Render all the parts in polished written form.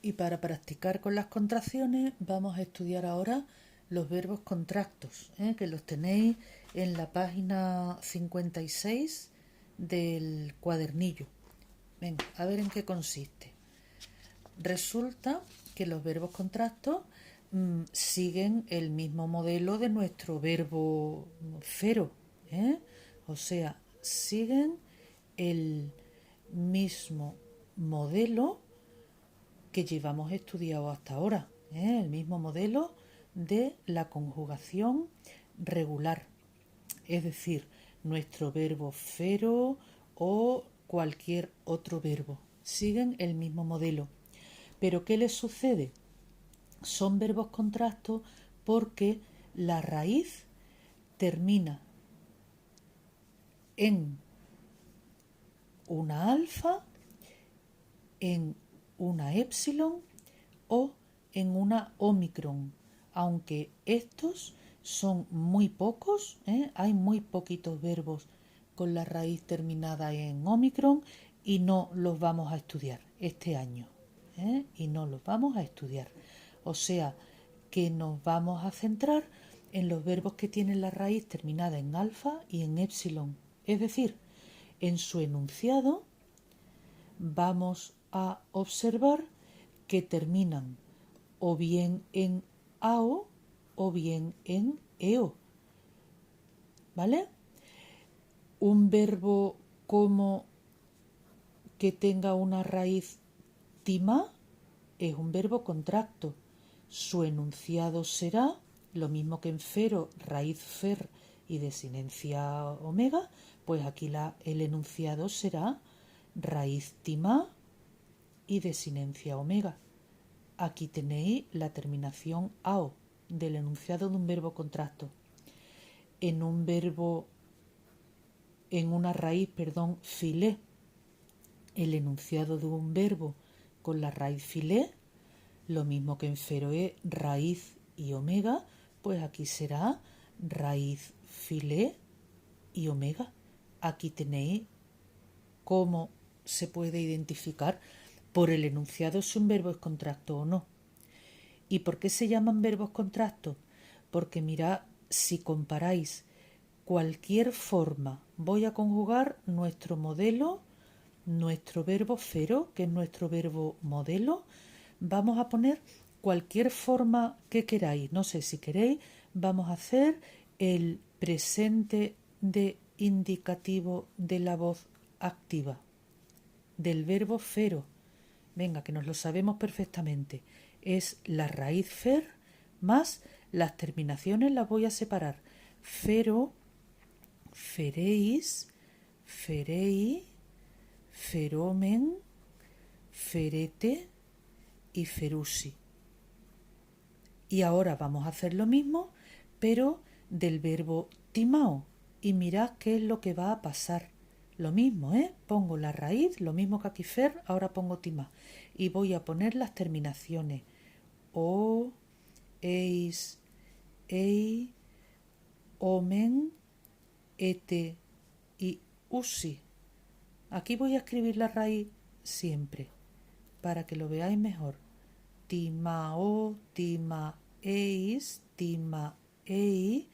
Y para practicar con las contracciones vamos a estudiar ahora los verbos contractos, que los tenéis en la página 56 del cuadernillo. Venga, a ver en qué consiste. Resulta que los verbos contractos siguen el mismo modelo de nuestro verbo fero, o sea, siguen el mismo modelo que llevamos estudiado hasta ahora, el mismo modelo de la conjugación regular, es decir, nuestro verbo fero o cualquier otro verbo. Siguen el mismo modelo. ¿Pero qué les sucede? Son verbos contractos porque la raíz termina en una alfa, en una épsilon o en una ómicron, aunque estos son muy pocos, hay muy poquitos verbos con la raíz terminada en ómicron y no los vamos a estudiar este año, y no los vamos a estudiar. O sea que nos vamos a centrar en los verbos que tienen la raíz terminada en alfa y en épsilon, es decir, en su enunciado vamos a observar que terminan o bien en AO o bien en EO. ¿Vale? Un verbo como que tenga una raíz tima es un verbo contracto. Su enunciado será lo mismo que en fero, raíz fer y desinencia omega, pues aquí el enunciado será raíz tima y desinencia omega. Aquí tenéis la terminación AO del enunciado de un verbo contracto. En una raíz, filé, el enunciado de un verbo con la raíz filé, lo mismo que en fero es raíz y omega, pues aquí será raíz filé y omega. Aquí tenéis cómo se puede identificar por el enunciado si un verbo es contracto o no. ¿Y por qué se llaman verbos contractos? Porque mirad, si comparáis cualquier forma, voy a conjugar nuestro modelo, nuestro verbo fero, que es nuestro verbo modelo, vamos a poner cualquier forma que queráis. No sé si queréis, vamos a hacer el presente de indicativo de la voz activa, del verbo fero. Venga, que nos lo sabemos perfectamente. Es la raíz fer más las terminaciones las voy a separar. Fero, feréis, ferei, feromen, ferete y ferusi. Y ahora vamos a hacer lo mismo, pero del verbo timao. Y mirad qué es lo que va a pasar. Lo mismo, pongo la raíz, lo mismo que aquí fer, ahora pongo timá. Y voy a poner las terminaciones. O, eis, ei, omen, ete y usi. Aquí voy a escribir la raíz siempre, para que lo veáis mejor. Timao, tima eis, tima ei,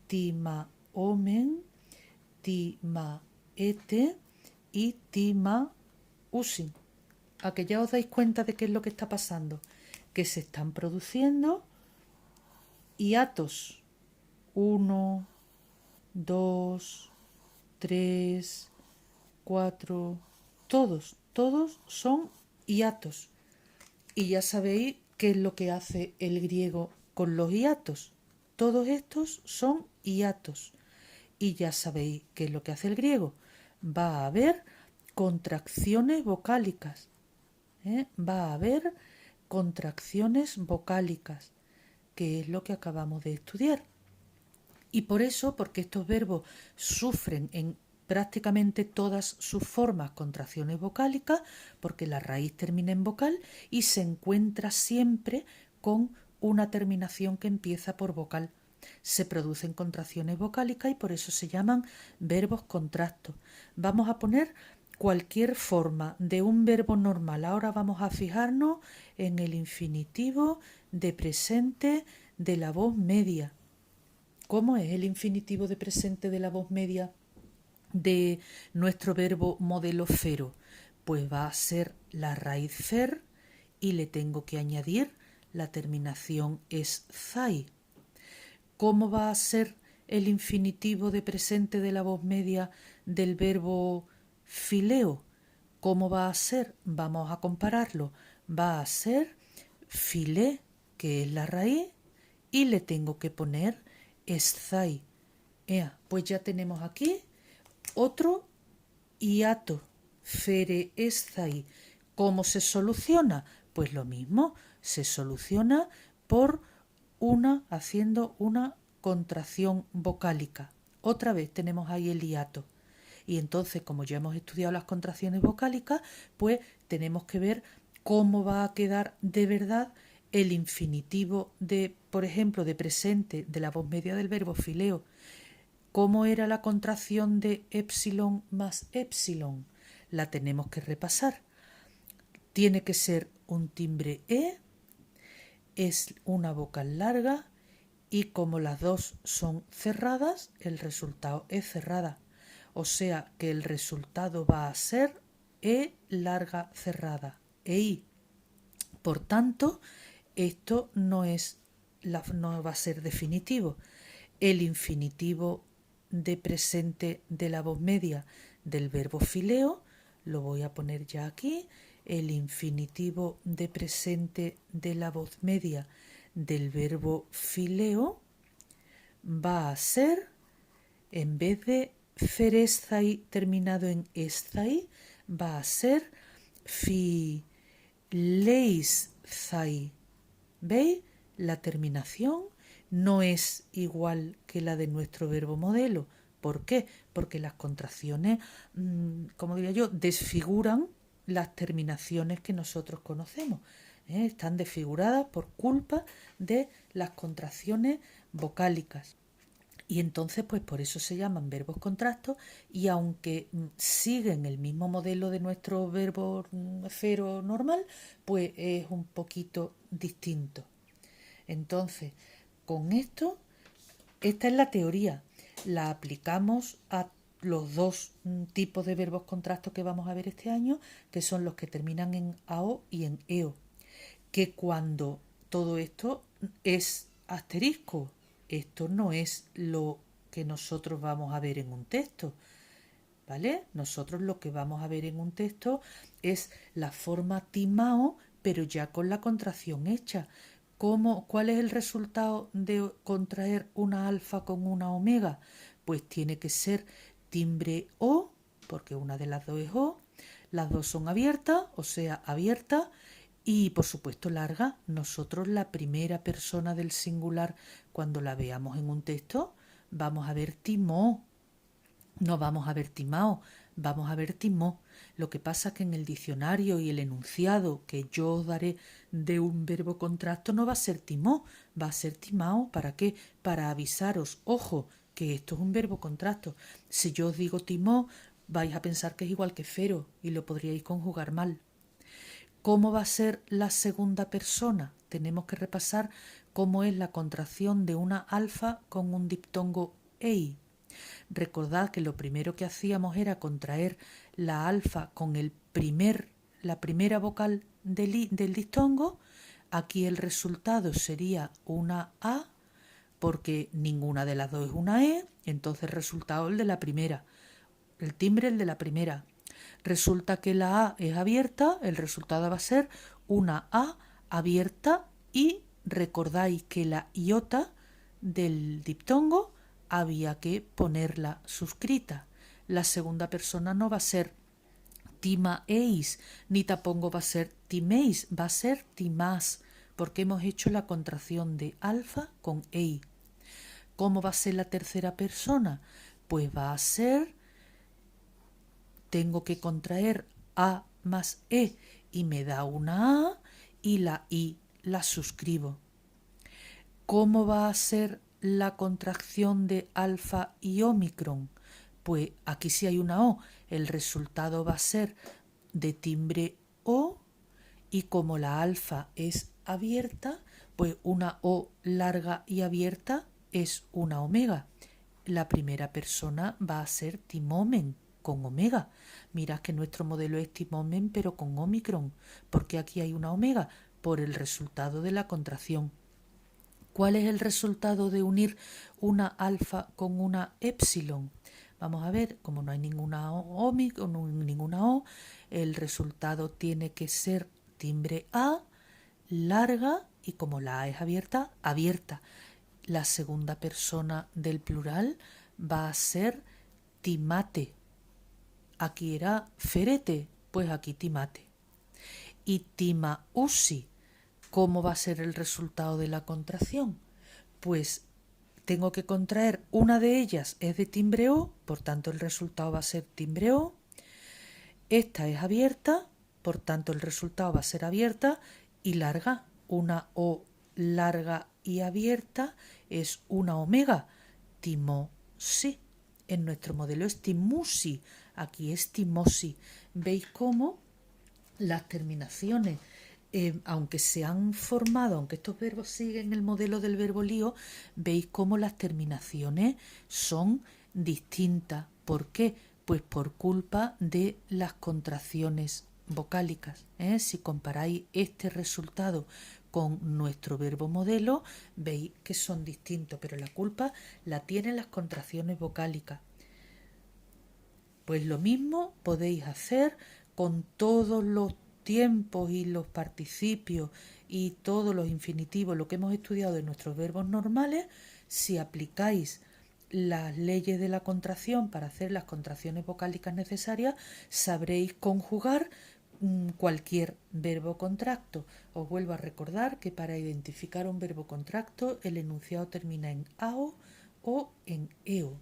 tima omen, tima ete y tima usi. A que ya os dais cuenta de qué es lo que está pasando, que se están produciendo hiatos. 1, 2, 3, 4, todos son hiatos. Y ya sabéis qué es lo que hace el griego con los hiatos. Todos estos son hiatos. Y ya sabéis qué es lo que hace el griego. Va a haber contracciones vocálicas. Va a haber contracciones vocálicas, que es lo que acabamos de estudiar. Y por eso, porque estos verbos sufren en prácticamente todas sus formas contracciones vocálicas, porque la raíz termina en vocal y se encuentra siempre con una terminación que empieza por vocal. Se producen contracciones vocálicas y por eso se llaman verbos contractos. Vamos a poner cualquier forma de un verbo normal. Ahora vamos a fijarnos en el infinitivo de presente de la voz media. ¿Cómo es el infinitivo de presente de la voz media de nuestro verbo modelo fero? Pues va a ser la raíz fer y le tengo que añadir la terminación es zai. ¿Cómo va a ser el infinitivo de presente de la voz media del verbo fileo? ¿Cómo va a ser? Vamos a compararlo. Va a ser filé, que es la raíz, y le tengo que poner esthai. Pues ya tenemos aquí otro hiato, fere esthai. ¿Cómo se soluciona? Pues lo mismo, se soluciona por haciendo una contracción vocálica. Otra vez tenemos ahí el hiato. Y entonces, como ya hemos estudiado las contracciones vocálicas, pues tenemos que ver cómo va a quedar de verdad el infinitivo de, por ejemplo, de presente de la voz media del verbo fileo. ¿Cómo era la contracción de épsilon más épsilon? La tenemos que repasar. Tiene que ser un timbre E, es una vocal larga y como las dos son cerradas, el resultado es cerrada. O sea que el resultado va a ser E larga cerrada, EI. Por tanto, esto no va a ser definitivo. El infinitivo de presente de la voz media del verbo fileo, lo voy a poner ya aquí, el infinitivo de presente de la voz media del verbo fileo va a ser, en vez de feresthai terminado en esthai, va a ser fileisthai. ¿Veis? La terminación no es igual que la de nuestro verbo modelo. ¿Por qué? Porque las contracciones, como diría yo, desfiguran las terminaciones que nosotros conocemos. Están desfiguradas por culpa de las contracciones vocálicas. Y entonces, pues por eso se llaman verbos contrastos y aunque siguen el mismo modelo de nuestro verbo fero normal, pues es un poquito distinto. Entonces, con esto, esta es la teoría. La aplicamos a los dos tipos de verbos contrastos que vamos a ver este año, que son los que terminan en AO y en EO. Que cuando todo esto es asterisco, esto no es lo que nosotros vamos a ver en un texto, ¿vale? Nosotros lo que vamos a ver en un texto es la forma timao, pero ya con la contracción hecha. ¿Cuál es el resultado de contraer una alfa con una omega? Pues tiene que ser timbre O, porque una de las dos es O, las dos son abiertas, o sea, abierta, y por supuesto larga. Nosotros la primera persona del singular, cuando la veamos en un texto, vamos a ver timó, no vamos a ver timao, vamos a ver timó. Lo que pasa es que en el diccionario y el enunciado que yo os daré de un verbo contrasto no va a ser timó, va a ser timao. ¿Para qué? Para avisaros, ojo, que esto es un verbo contrasto. Si yo os digo timó, vais a pensar que es igual que fero y lo podríais conjugar mal. ¿Cómo va a ser la segunda persona? Tenemos que repasar cómo es la contracción de una alfa con un diptongo ei. Recordad que lo primero que hacíamos era contraer la alfa con la primera vocal del diptongo. Aquí el resultado sería una A, porque ninguna de las dos es una E, entonces el resultado es el de la primera. El timbre el de la primera. Resulta que la A es abierta, el resultado va a ser una A abierta y recordáis que la iota del diptongo había que ponerla suscrita. La segunda persona no va a ser timaeis, ni tampoco va a ser timeis, va a ser timás, porque hemos hecho la contracción de alfa con ei. ¿Cómo va a ser la tercera persona? Pues va a ser, tengo que contraer A más E y me da una A y la I la suscribo. ¿Cómo va a ser la contracción de alfa y ómicron? Pues aquí sí hay una O, el resultado va a ser de timbre O, y como la alfa es abierta, pues una O larga y abierta es una omega. La primera persona va a ser timomen con omega. Mirad que nuestro modelo es timomen pero con omicron. ¿Por qué aquí hay una omega? Por el resultado de la contracción. ¿Cuál es el resultado de unir una alfa con una epsilon? Vamos a ver, como no hay ninguna O, ninguna O, el resultado tiene que ser timbre A, larga, y como la A es abierta, abierta. La segunda persona del plural va a ser timate. Aquí era ferete, pues aquí timate. Y timausi, ¿cómo va a ser el resultado de la contracción? Pues tengo que contraer, una de ellas es de timbre O, por tanto el resultado va a ser timbre O. Esta es abierta, por tanto el resultado va a ser abierta, y larga. Una O larga y abierta es una omega, timosi. En nuestro modelo es timusi, aquí es timosi. ¿Veis cómo las terminaciones, aunque se han formado, aunque estos verbos siguen el modelo del verbo lío, veis cómo las terminaciones son distintas? ¿Por qué? Pues por culpa de las contracciones vocálicas. Si comparáis este resultado con nuestro verbo modelo, veis que son distintos, pero la culpa la tienen las contracciones vocálicas. Pues lo mismo podéis hacer con todos los tiempos y los participios y todos los infinitivos, lo que hemos estudiado de nuestros verbos normales. Si aplicáis las leyes de la contracción para hacer las contracciones vocálicas necesarias, sabréis conjugar cualquier verbo contracto. Os vuelvo a recordar que para identificar un verbo contracto el enunciado termina en AO o en EO.